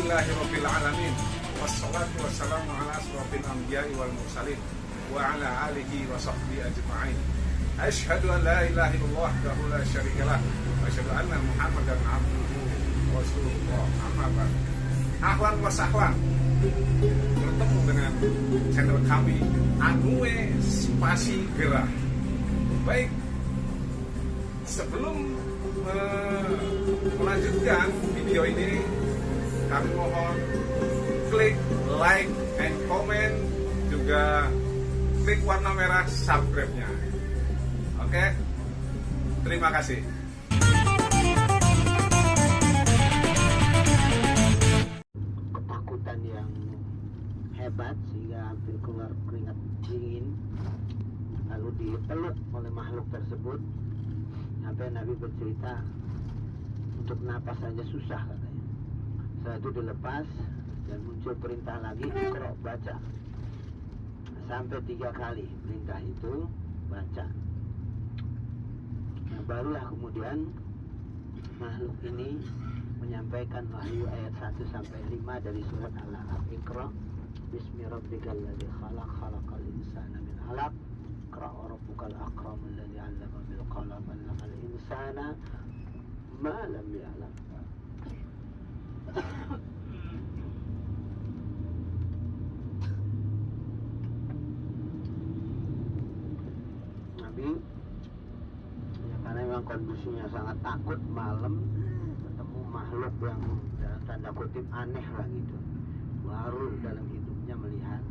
Alhamdulillahirabbil alamin. Wassalatu wassalamu ala asrofil anbiya'i wal mursalin wa ala alihi wa sahbihi ajma'in. Asyhadu an la ilaha illallah wahdahu la syarikalah wa asyhadu anna Muhammadan abduhu wa rasuluh. Amma ba'd. Ahlan wa sahlan. Bertemu dengan channel kami Anue Spasi Gerah. Baik, sebelum melanjutkan video ini, kami mohon klik like and comment, juga klik warna merah subscribe-nya. Oke, terima kasih. Ketakutan yang hebat sehingga hampir keluar keringat dingin, lalu dipeluk oleh makhluk tersebut sampai Nabi bercerita untuk napas saja susah katanya. Setelah itu dilepas dan muncul perintah lagi, Iqra, baca. Sampai 3 kali perintah itu baca. Nah, barulah kemudian makhluk ini menyampaikan wahyu ayat 1 sampai 5 dari surat Al-Alaq. Iqra bismi rabbikal ladzi khalaq, khalaqal insana min 'alaq. Iqra wa rabbukal akramul ladzi 'allama bil qalam, 'allamal insana ma lam ya'lam. Nabi ya, karena memang kondisinya sangat takut, malam ketemu makhluk yang dalam tanda kutip aneh lah gitu, baru dalam hidupnya melihat,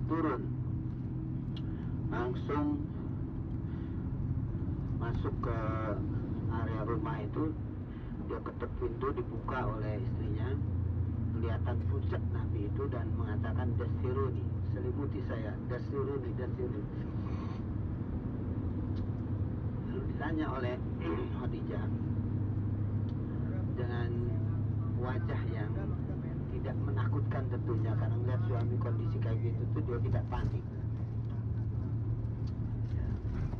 turun langsung masuk ke area rumah itu. Dia ketuk pintu, dibuka oleh istrinya, kelihatan pucat Nabi itu dan mengatakan dasiruni, selimuti saya, dasiruni, dasiruni. Lalu ditanya oleh Khadijah dengan wajah yang tidak menakutkan tentunya, karena melihat suami kondisi kayak gitu tuh dia tidak panik.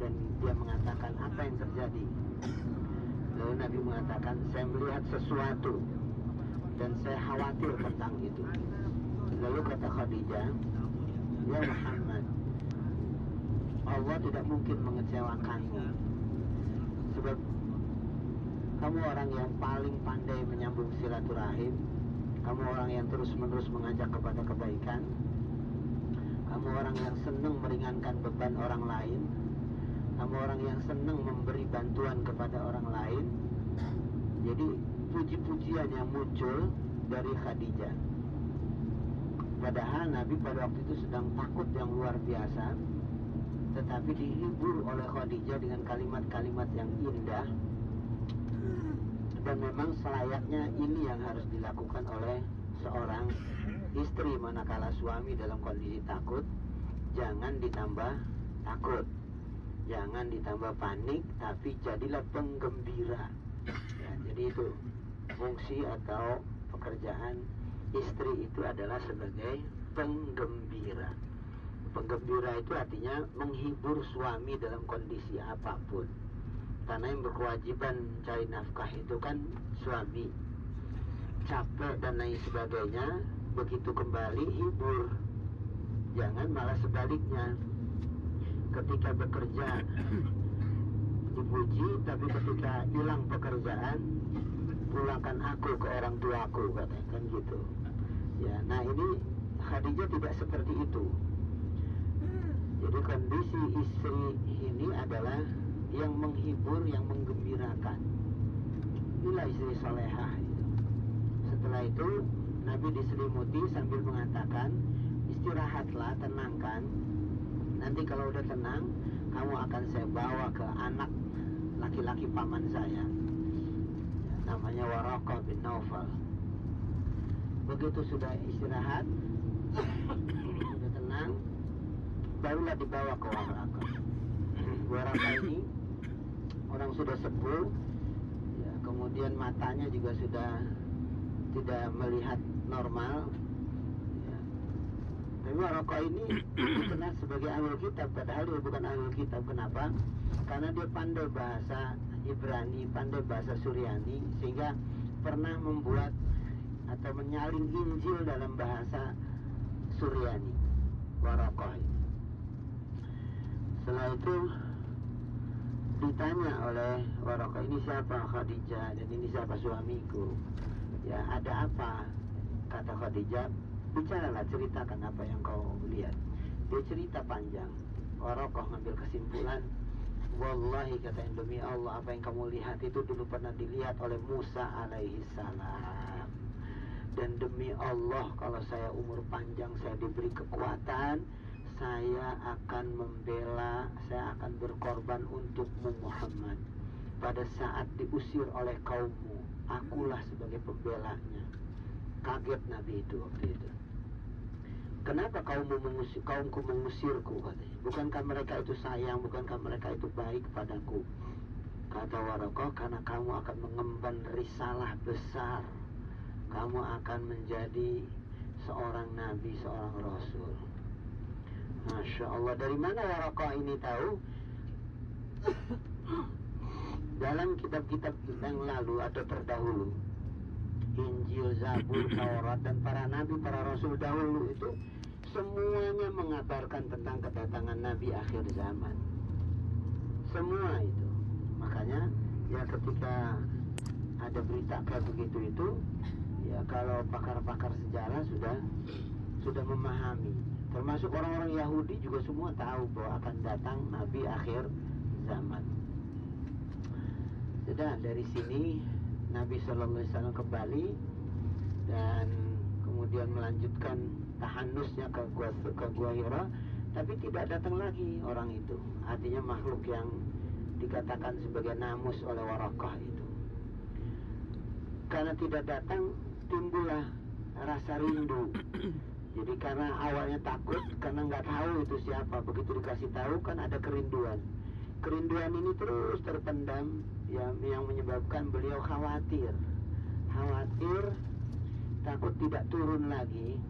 Dan dia mengatakan, apa yang terjadi? Lalu Nabi mengatakan, saya melihat sesuatu dan saya khawatir tentang itu. Lalu kata Khadijah, ya Muhammad, Allah tidak mungkin mengecewakanmu, sebab kamu orang yang paling pandai menyambung silaturahim, kamu orang yang terus-menerus mengajak kepada kebaikan, kamu orang yang senang meringankan beban orang lain, kamu orang yang senang memberi bantuan kepada orang lain. Jadi puji-pujian yang muncul dari Khadijah. Padahal Nabi pada waktu itu sedang takut yang luar biasa, tetapi dihibur oleh Khadijah dengan kalimat-kalimat yang indah. Dan memang selayaknya ini yang harus dilakukan oleh seorang istri manakala suami dalam kondisi takut. Jangan ditambah takut, jangan ditambah panik, tapi jadilah penggembira. Ya, jadi itu fungsi atau pekerjaan istri itu adalah sebagai penggembira. Penggembira itu artinya menghibur suami dalam kondisi apapun, karena yang berkewajiban cari nafkah itu kan suami. Capek dan lain sebagainya, begitu kembali hibur. Jangan malah sebaliknya, ketika bekerja dipuji, tapi ketika hilang pekerjaan, pulangkan aku ke orang tuaku, katakan gitu. Ya, nah ini Khadijah tidak seperti itu. Jadi kondisi istri ini adalah yang menghibur, yang menggembirakan. Inilah istri solehah. Setelah itu Nabi diselimuti sambil mengatakan, istirahatlah, tenangkan. Nanti kalau udah tenang, kamu akan saya bawa ke anak laki-laki paman saya, namanya Waraqah bin Naufal. Begitu sudah istirahat, sudah tenang, barulah dibawa ke Waraqah. Waraqah ini orang sudah sepuh, ya, kemudian matanya juga sudah tidak melihat normal. Tapi Waraqah ini dikenal sebagai ahlul kitab, padahal dia bukan ahlul kitab. Kenapa? Karena dia pandai bahasa Ibrani, pandai bahasa Suryani, sehingga pernah membuat atau menyalin Injil dalam bahasa Suryani, Waraqah. Setelah itu ditanya oleh Waraqah, ini siapa Khadijah dan ini siapa suamiku? Ya, ada apa? Kata Khadijah, bicaralah, ceritakan apa yang kau lihat. Dia cerita panjang. Waraqah ngambil kesimpulan, wallahi, kata, demi Allah, apa yang kamu lihat itu dulu pernah dilihat oleh Musa alaihi salam. Dan demi Allah, kalau saya umur panjang, saya diberi kekuatan, saya akan membela, saya akan berkorban untukmu Muhammad. Pada saat diusir oleh kaummu, akulah sebagai pembelanya. Kaget Nabi itu waktu itu. Kenapa kaumku mengusirku, katanya? Bukankah mereka itu sayang, bukankah mereka itu baik padaku? Kata Waraqah, karena kamu akan mengemban risalah besar. Kamu akan menjadi seorang nabi, seorang rasul. Masya Allah. Dari mana Waraqah ini tahu? Dalam kitab-kitab yang lalu atau terdahulu, Injil, Zabur, Taurat, dan para nabi, para rasul dahulu itu semuanya mengabarkan tentang kedatangan nabi akhir zaman. Semua itu. Makanya ya ketika ada berita kayak begitu itu, ya kalau pakar-pakar sejarah sudah memahami. Termasuk orang-orang Yahudi juga semua tahu bahwa akan datang nabi akhir zaman. Sudah, dari sini Nabi Sallallahu Alaihi Wasallam kembali dan kemudian melanjutkan tahanusnya ke Gua Hira, tapi tidak datang lagi orang itu. Artinya makhluk yang dikatakan sebagai namus oleh Waraqah itu. Karena tidak datang, timbullah rasa rindu. Jadi karena awalnya takut, karena nggak tahu itu siapa, begitu dikasih tahu kan ada kerinduan. Kerinduan ini terus terpendam, ya, yang menyebabkan beliau khawatir, takut tidak turun lagi.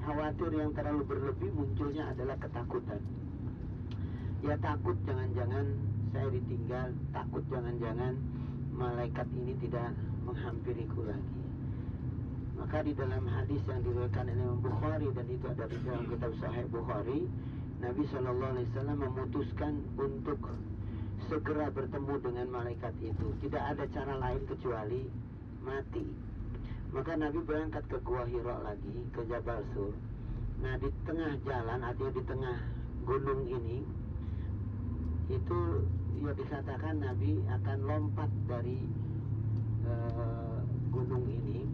Khawatir yang terlalu berlebih, munculnya adalah ketakutan. Ya, takut jangan-jangan saya ditinggal, takut jangan-jangan malaikat ini tidak menghampiriku lagi. Maka di dalam hadis yang diriwayatkan oleh Imam Bukhari, dan itu ada di dalam kitab Sahih Bukhari, Nabi SAW memutuskan untuk segera bertemu dengan malaikat itu. Tidak ada cara lain kecuali mati. Maka Nabi berangkat ke Gua Hira lagi, ke Jabal Sur. Nah, di tengah jalan, artinya di tengah gunung ini, itu ya dikatakan Nabi akan lompat dari gunung ini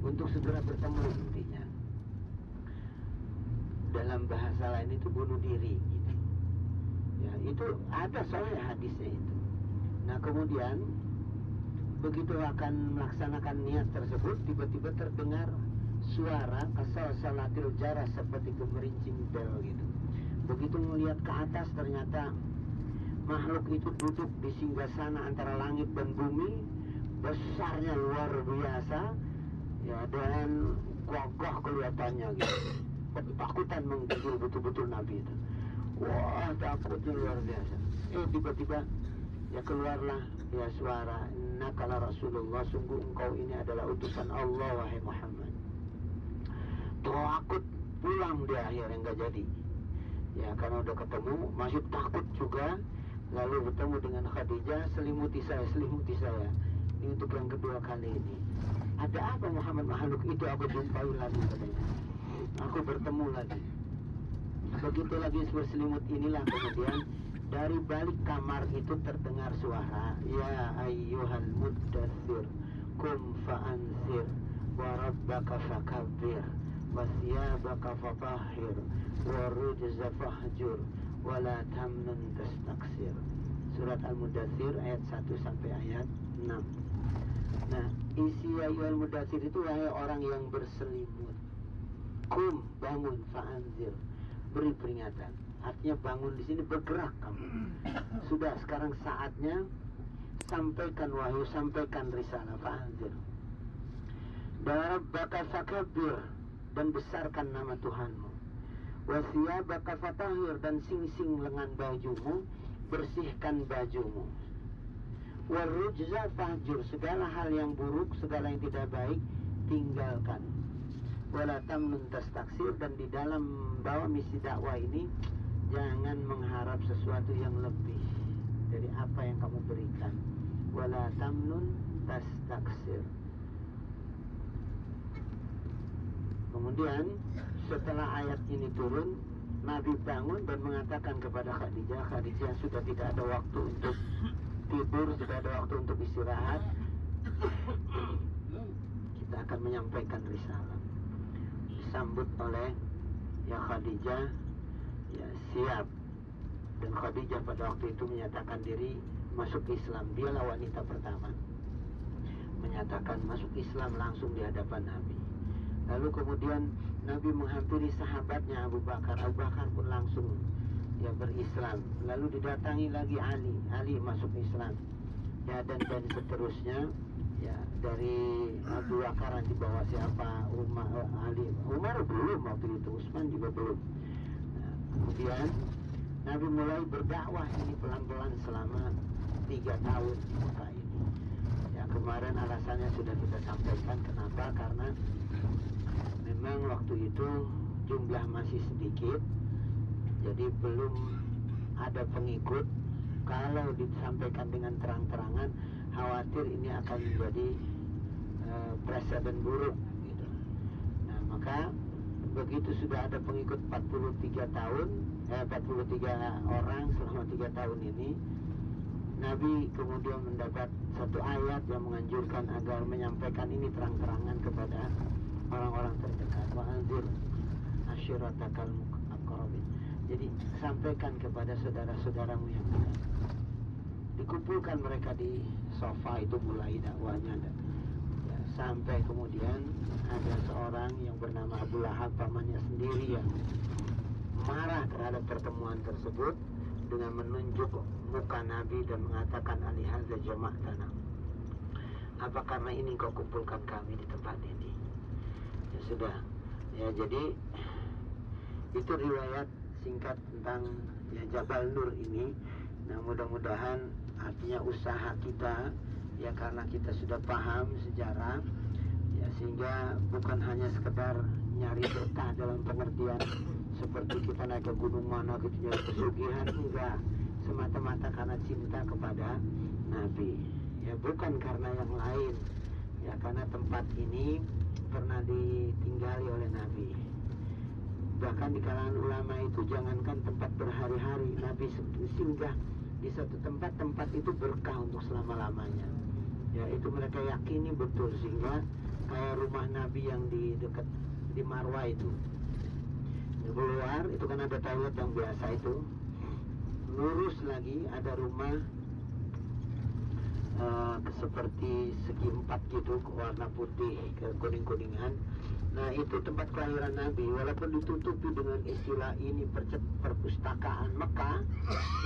untuk segera bertemu intinya. Dalam bahasa lain itu bunuh diri gitu. Ya, itu ada soalnya hadisnya itu. Nah, kemudian begitu akan melaksanakan niat tersebut, tiba-tiba terdengar suara kasal-salatil jaras, seperti gemerincing bel gitu. Begitu melihat ke atas, ternyata makhluk itu duduk di singgasana antara langit dan bumi, besarnya luar biasa, ya, dan kokoh kelihatannya gitu. Ketakutan menggigil betul-betul Nabi itu. Wah, takutnya luar biasa. Tiba-tiba ya keluarlah ya suara, innaka la Rasulullah, sungguh engkau ini adalah utusan Allah wahai Muhammad. Takut pulang dia, akhirnya enggak jadi. Ya, karena udah ketemu masih takut juga. Lalu bertemu dengan Khadijah, selimuti saya. Ini untuk yang kedua kali ini. Ada apa Muhammad, makhluk itu aku jumpai lagi, katanya. Aku bertemu lagi. Begitu lagi berselimut inilah, kemudian dari balik kamar itu terdengar suara, ya ayyuhal muddathir kum fa'anzir wa rabbaka fakabbir wa thiyabaka fatahhir wa rujza fahjur wa la tamnun tastaksir. Surat Al-Mudathir ayat 1 sampai ayat 6. Nah, isi ayyuhal muddathir itu wahai orang yang berselimut. Kum, bangun, fa'anzir, beri peringatan. Artinya bangun di sini, bergerak kamu. Sudah, sekarang saatnya sampaikan wahyu, sampaikan risalah, fa'anzir. Rabbaka fakabbir, dan besarkan nama Tuhanmu. Wa thiyabaka fatahhir, dan sing-sing lengan bajumu, bersihkan bajumu. Wa rujza fahjur, segala hal yang buruk, segala yang tidak baik, tinggalkan. Wala tamnun tastaksir, dan di dalam bawa misi dakwah ini jangan mengharap sesuatu yang lebih dari apa yang kamu berikan. Wala tamnun tastaksir. Kemudian setelah ayat ini turun, Nabi bangun dan mengatakan kepada Khadijah, Khadijah sudah tidak ada waktu untuk tidur, sudah ada waktu untuk istirahat. Kita akan menyampaikan risalah. Disambut oleh ya Khadijah, ya siap. Dan Khadijah pada waktu itu menyatakan diri masuk Islam. Dialah wanita pertama menyatakan masuk Islam langsung di hadapan Nabi. Lalu kemudian Nabi menghampiri sahabatnya Abu Bakar. Abu Bakar pun langsung ya berislam. Lalu didatangi lagi Ali. Ali masuk Islam. Ya, dan seterusnya. Ya, dari Abu Bakar di bawah siapa? Umar, Ali. Umar belum waktu itu. Utsman juga belum. Nah, kemudian Nabi mulai berdakwah ini pelan-pelan selama 3 tahun di Mekah ini. Ya, kemarin alasannya sudah kita sampaikan. Kenapa? Karena memang waktu itu jumlah masih sedikit, jadi belum ada pengikut. Kalau disampaikan dengan terang-terangan, khawatir ini akan menjadi presiden buruk gitu. Nah, maka begitu sudah ada pengikut 43 orang selama 3 tahun ini, Nabi kemudian mendapat satu ayat yang menganjurkan agar menyampaikan ini terang-terangan kepada orang-orang terdekat. Wa anzir ashiratakal aqrabin. Jadi sampaikan kepada saudara-saudaramu yang dekat. Dikumpulkan mereka di sofa, itu mulai dakwahnya. Ya, sampai kemudian ada seorang yang bernama Abu Lahab, pamannya sendiri, yang marah terhadap pertemuan tersebut dengan menunjuk muka Nabi dan mengatakan alihadza jama'tana. Apa karena ini kau kumpulkan kami di tempat ini? Ya sudah, ya jadi itu riwayat singkat tentang ya Jabal Nur ini. Nah, mudah-mudahan artinya usaha kita ya, karena kita sudah paham sejarah ya, sehingga bukan hanya sekedar nyari berkah dalam pengertian seperti kita naik ke gunung mana gitu nyari pesugihan, enggak, semata-mata karena cinta kepada Nabi ya, bukan karena yang lain ya, karena tempat ini pernah ditinggali oleh Nabi. Bahkan di kalangan ulama itu jangankan tempat berhari-hari, Nabi singgah di satu tempat itu berkah untuk selama-lamanya ya, itu mereka yakini betul. Sehingga kayak rumah Nabi yang di dekat di Marwah itu, di luar itu kan ada toilet yang biasa itu, lurus lagi ada rumah seperti segi 4 gitu, warna putih ke kuning-kuningan. Nah, itu tempat kelahiran Nabi. Walaupun ditutupi dengan istilah ini perpustakaan Mekah,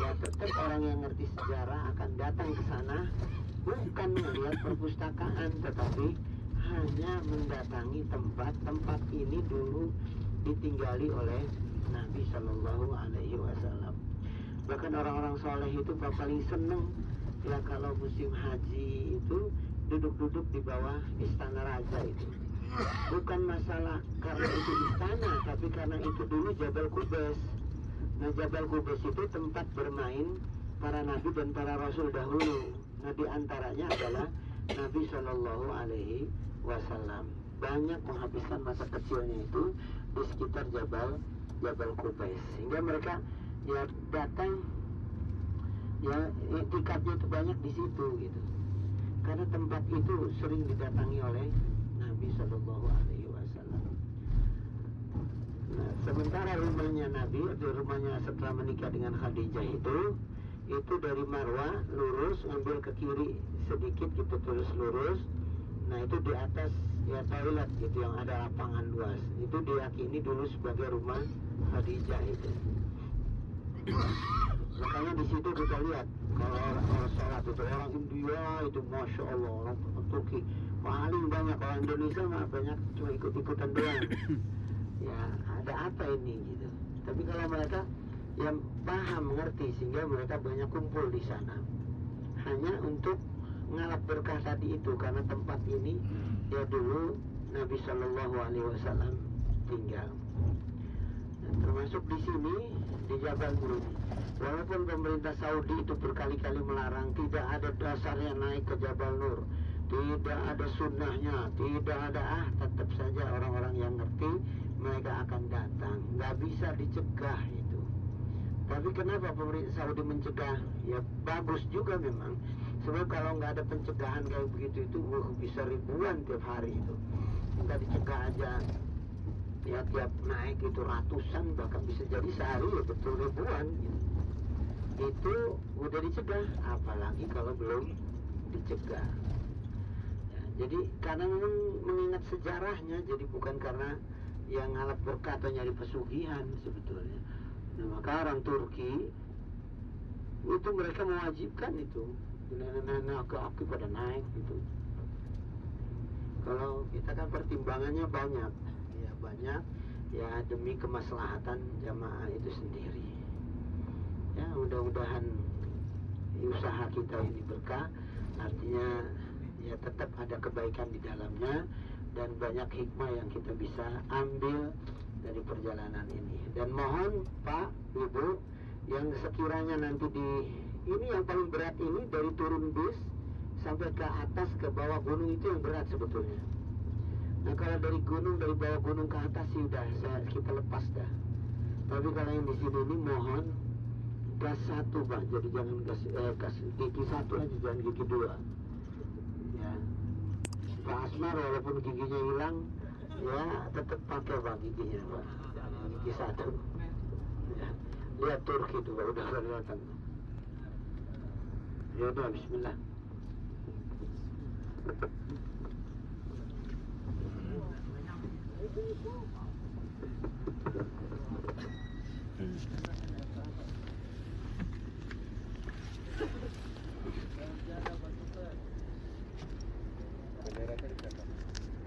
ya tetap orang yang ngerti sejarah akan datang ke sana bukan melihat perpustakaan, tetapi hanya mendatangi tempat ini dulu ditinggali oleh Nabi Shallallahu Alaihi Wasallam. Bahkan orang-orang soleh itu paling seneng ya kalau musim haji itu duduk-duduk di bawah istana raja itu. Bukan masalah karena itu istana, tapi karena itu dulu Jabal Qubais. Nah, Jabal Qubais itu tempat bermain para nabi dan para rasul dahulu. Nah, di antaranya adalah Nabi Shallallahu Alaihi Wasallam. Banyak menghabiskan masa kecilnya itu di sekitar Jabal Qubais, sehingga mereka ya datang ya, tiketnya itu banyak di situ gitu, karena tempat itu sering didatangi oleh Nabi Shallallahu Alaihi Wasallam. Nah, sementara rumahnya Nabi, rumahnya setelah menikah dengan Khadijah itu dari Marwah lurus ngambil ke kiri sedikit gitu, terus lurus. Nah, itu di atas ya toilet gitu yang ada lapangan luas. Itu diyakini dulu sebagai rumah Khadijah itu. Makanya di situ kita lihat kalau orang sholat itu orang India itu masya Allah, orang Turki paling banyak, orang Indonesia mah banyak cuma ikut-ikutan doang. Ya ada apa ini gitu. Tapi kalau mereka yang paham mengerti, sehingga mereka banyak kumpul di sana hanya untuk ngalap berkah tadi itu, karena tempat ini ya dulu Nabi Shallallahu Alaihi Wasallam tinggal. Dan termasuk di sini di Jabal Nur. Walaupun pemerintah Saudi itu berkali-kali melarang, tidak ada dasarnya naik ke Jabal Nur, tidak ada sunnahnya, tidak ada, tetap saja orang-orang yang ngerti mereka akan datang. Nggak bisa dicegah itu. Tapi kenapa pemerintah Saudi mencegah? Ya bagus juga memang. Sebab kalau nggak ada pencegahan kayak begitu itu bisa ribuan tiap hari itu. Nggak dicegah aja. Ya tiap naik itu ratusan, bahkan bisa jadi sehari ya betul ribuan gitu. Itu udah dicegah, apalagi kalau belum dicegah. Ya, jadi karena memang mengingat sejarahnya, jadi bukan karena yang ngalap berkah atau nyari pesugihan sebetulnya. Nah, maka orang Turki itu mereka mewajibkan itu nenek-nenek aki pada naik gitu. Kalau kita kan pertimbangannya banyak, ya banyak, ya demi kemaslahatan jamaah itu sendiri. Ya mudah-mudahan usaha kita ini berkah, artinya ya tetap ada kebaikan di dalamnya dan banyak hikmah yang kita bisa ambil dari perjalanan ini. Dan mohon Pak, Ibu, yang sekiranya nanti ini yang paling berat ini dari turun bis sampai ke atas ke bawah gunung itu yang berat sebetulnya. Nah kalau dari bawah gunung ke atas sih udah kita lepas dah. Tapi kalau yang di sini ini mohon gas 1 Pak, jadi jangan gas gigi 1 aja, jangan gigi 2. Ya. Pak Asmar walaupun giginya hilang, ya tetap pakai Pak giginya Pak, gigi 1. Ya. Lihat Turki itu Pak, udah kelihatan. Ya udah, Bismillah.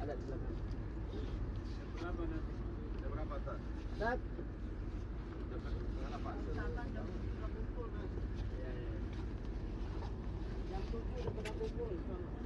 Ada di belakang. Berapa nanti? Ada berapa tak? Tat. Berapa? Yang kumpul udah pada kumpul.